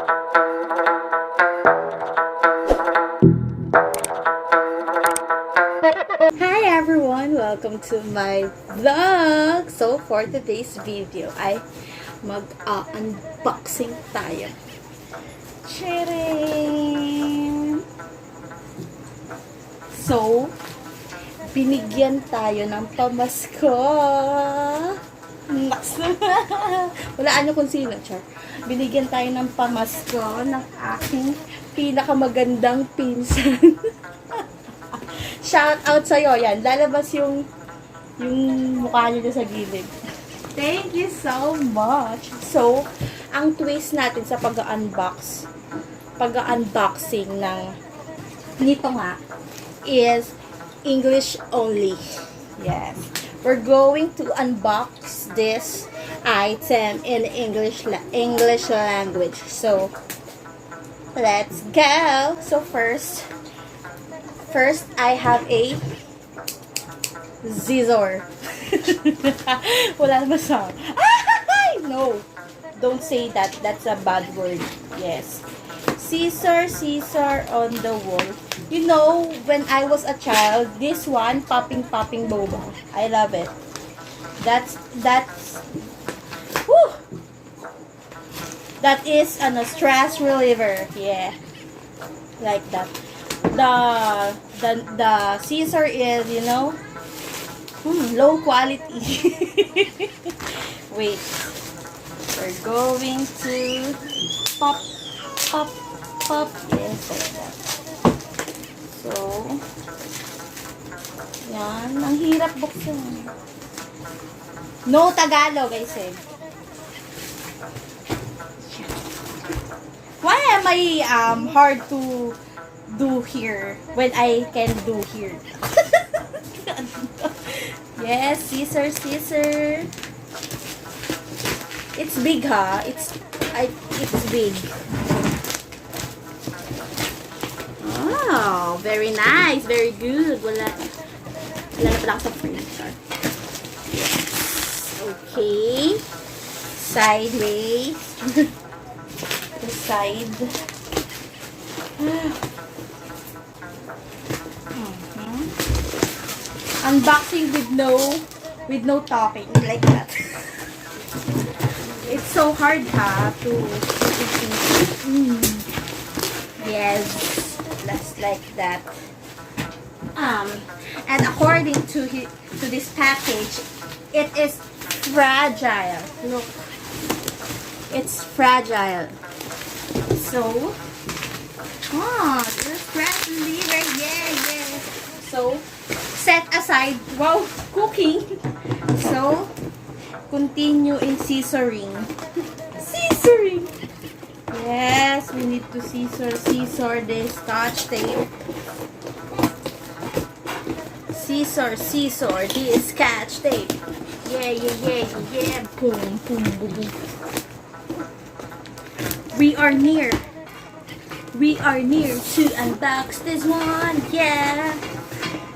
Hi everyone! Welcome to my vlog! So for today's video ay mag-unboxing tayo. Charing! So, binigyan tayo ng pamasko. Walaan nyo kung sino, char. Binigyan tayo ng pamasko ng aking pinakamagandang pinsan. Shout out sa'yo. Yan. Lalabas yung mukha niyo sa gilid. Thank you so much. So, ang twist natin sa pag-unboxing ng nito nga is English only. Yes. We're going to unbox this item in English language. So, let's go. So, first I have a scissor. Wala naman sa... No! Don't say that. That's a bad word. Yes. Scissor on the wall. You know, when I was a child, this one, popping boba. I love it. That's whew! That is a stress reliever. Yeah. Like that. The scissor is, you know, low quality. Wait. We're going to pop. Yes, like that. So, yan. Ang hirap buksan. No Tagalog, I said. Why am I hard to do here when I can do here? Yes, scissor. It's big, ha? It's big. Oh, very nice, very good. Wala na pala ako sa printer. Okay. Sideways. The side. Unboxing with no talking, like that. It's so hard, ha, to yes, just like that. And according to this package, it is fragile. Look, it's fragile. So, the scratch reliever, yeah. So, set aside. Wow, cooking. So, continue in scissoring. Yes, we need to scissor this scotch tape. Scissor this scotch tape. Yeah. Boom. We are near to unbox this one. Yeah.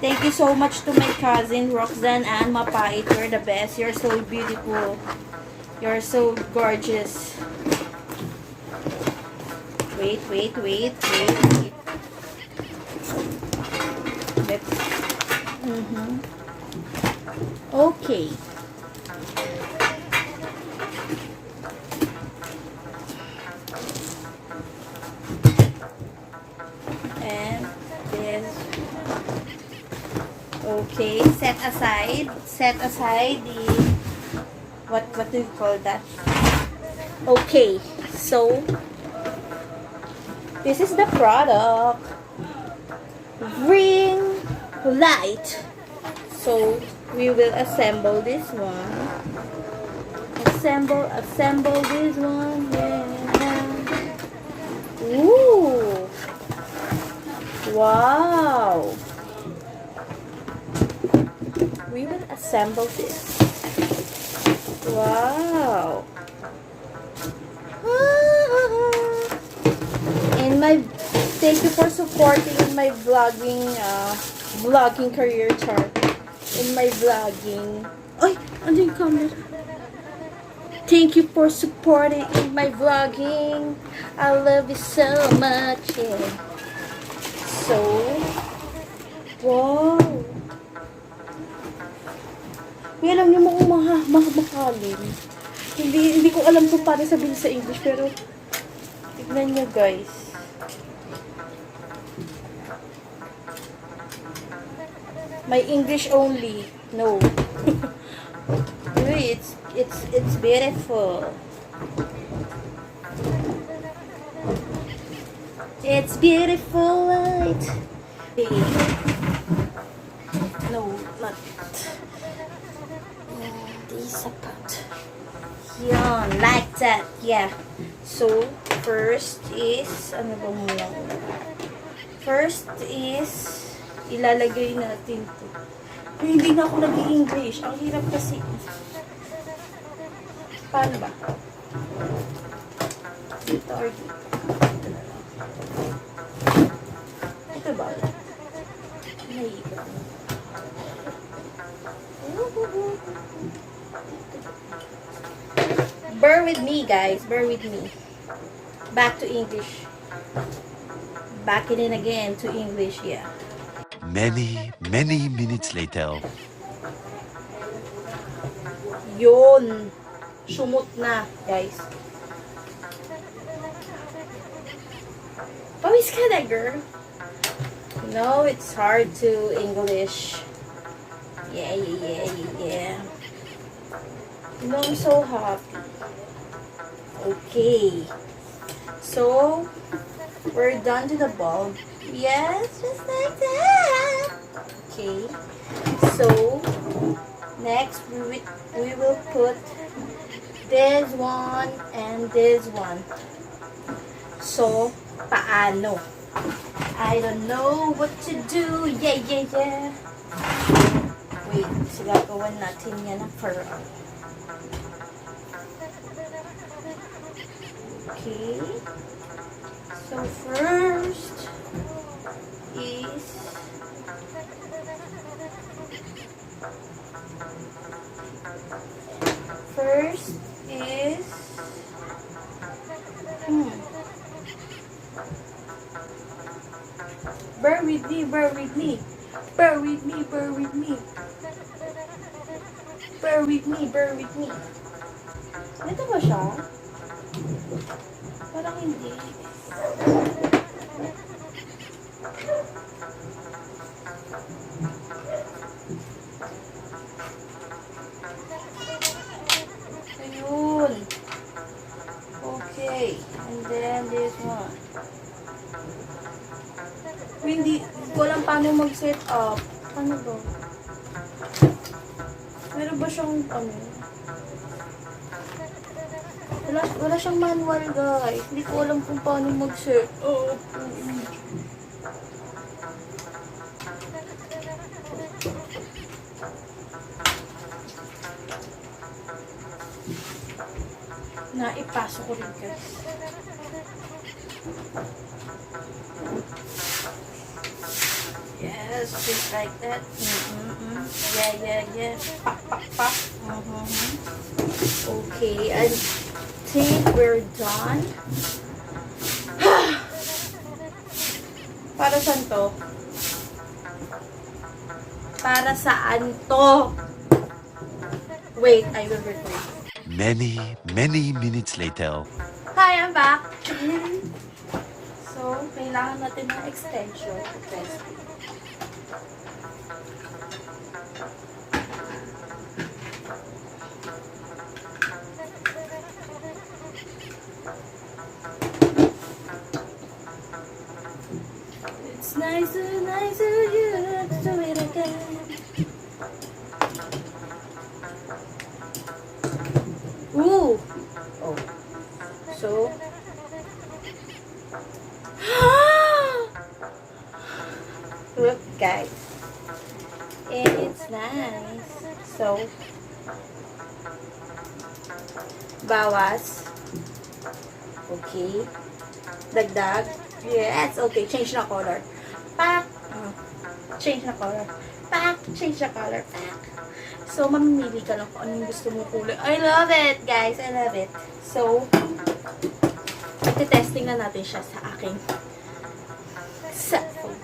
Thank you so much to my cousin Roxanne and Mapait. You're the best. You're so beautiful. You're so gorgeous. Wait. Let's. Okay. And this. Okay, set aside the what do you call that? Okay, so this is the product. Ring light. So we will assemble this one. Assemble this one. Yeah. Ooh. Wow. We will assemble this. Wow. Thank you for supporting in my vlogging career, chart. In my vlogging. Ay, ano yung camera? Thank you for supporting my vlogging. I love you so much. Yeah. So, wow. May alam niyo mo kung makakalin. Hindi ko alam kung paano sabihin sa English, pero tignan niyo guys. My English only. No. It's beautiful. It's beautiful light. No, not this part. Yan, like that. Yeah. So, first is ano ba muna? First is ilalagay natin to. Hindi na ako nag-i-English. Ang hirap kasi. Paano ba? Dito or dito? Ito ba? Nahihirap. Bear with me, guys. Bear with me. Back to English. Back in again to English, yeah. Many minutes later. Yun. Sumot na, guys. Pawis ka na, girl. No, it's hard to English. Yeah. You know, I'm so happy. Okay. So, we're done to the bulb. Yes, just like that. Okay. So, next we will put this one and this one. So, paano? I don't know what to do. Yeah. Wait, sigagawan natin yan ng pearl. Okay. So, first is bear with me. Ito ba siya? Parang hindi. Ayun. Okay. And then this one. Hindi ko alam paano mag-set up. Ano ba? Meron ba siyang ano? Wala siyang manual, guys. Hindi ko alam kung paano mag-set up. Naipasok ko rin, guys. Yes, just like that. Yeah. Pop. Okay, I think we're done. Para saan to? Para saan to? Wait, I will record. Many minutes later. Hi, I'm back. So, kailangan natin ng extension. It's nice of you to do it again. Ooh! Oh. So, look, guys. It's nice. So, bawas. Okay. Dagdag. Yes, okay. Change na color. Pak. Change na color. Pak. Change na color. Pak. So, mamimili ka lang kung anong gusto mo kulay. I love it, guys. I love it. So, testing na natin siya sa aking cellphone.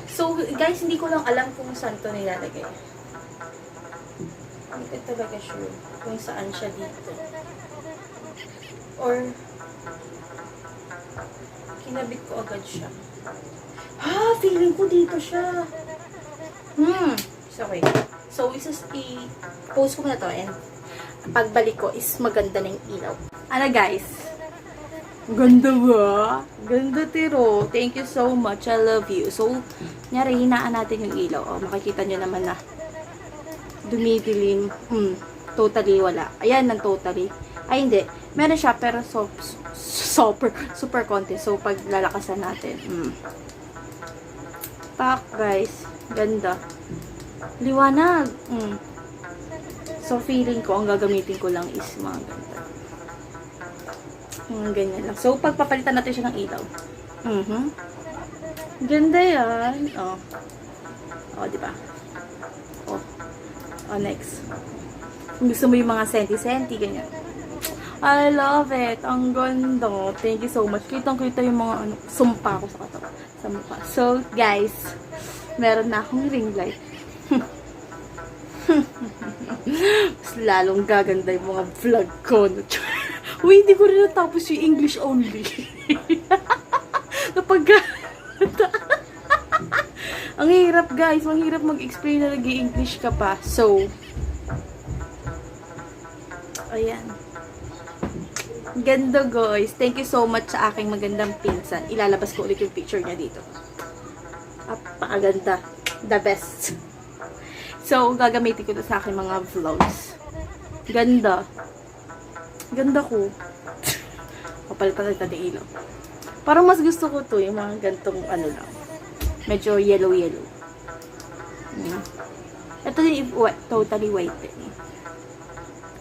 So, guys, hindi ko lang alam kung saan to nilalagay. Hindi ko talaga sure kung saan siya dito. Or, kinabit ko agad siya. Feeling ko dito siya. So, okay. So, i-post ko muna to and pagbalik ko is maganda na yung ilaw. Ano, guys? Ganda ba? Ganda, tiro. Thank you so much. I love you. So, nyari, hinaan natin yung ilaw. Oh, makikita nyo naman na dumidilim. Totally wala. Ayan, ng totally. Ay, hindi. Meron siya, pero super konti. So, pag lalakasan natin. Tak, guys. Ganda. Liwanag. So, feeling ko, ang gagamitin ko lang is mga ganda. Ganyan lang. So, pagpapalitan natin siya ng ilaw. Ganda yan. Oh, diba? Oh, next. Kung gusto mo yung mga senti-senti, ganyan. I love it. Ang ganda. Thank you so much. Kitang-kita yung mga sumpa ko sa katawan. Sa mukha. So, guys, meron na akong ring light. Mas lalong gaganda yung mga vlog ko. Uy, hindi ko rin natapos yung English only. Napaganda. Ang hirap, guys. Ang hirap mag-explain na nag-i-English ka pa. So, ayan. Ganda, guys. Thank you so much sa aking magandang pinsan. Ilalabas ko ulit yung picture niya dito. Apakaganda. The best. So, gagamitin ko ito sa aking mga vlogs. Ganda. Ganda ko. Papalitan natin ng ilaw. Parang mas gusto ko to yung mga gantong ano lang. Medyo yellow-yellow. Ito yung totally white.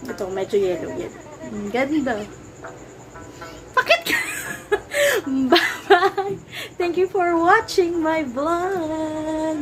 Ito, medyo yellow-yellow. Ganda. Bakit ka? Bye-bye! Thank you for watching my vlog!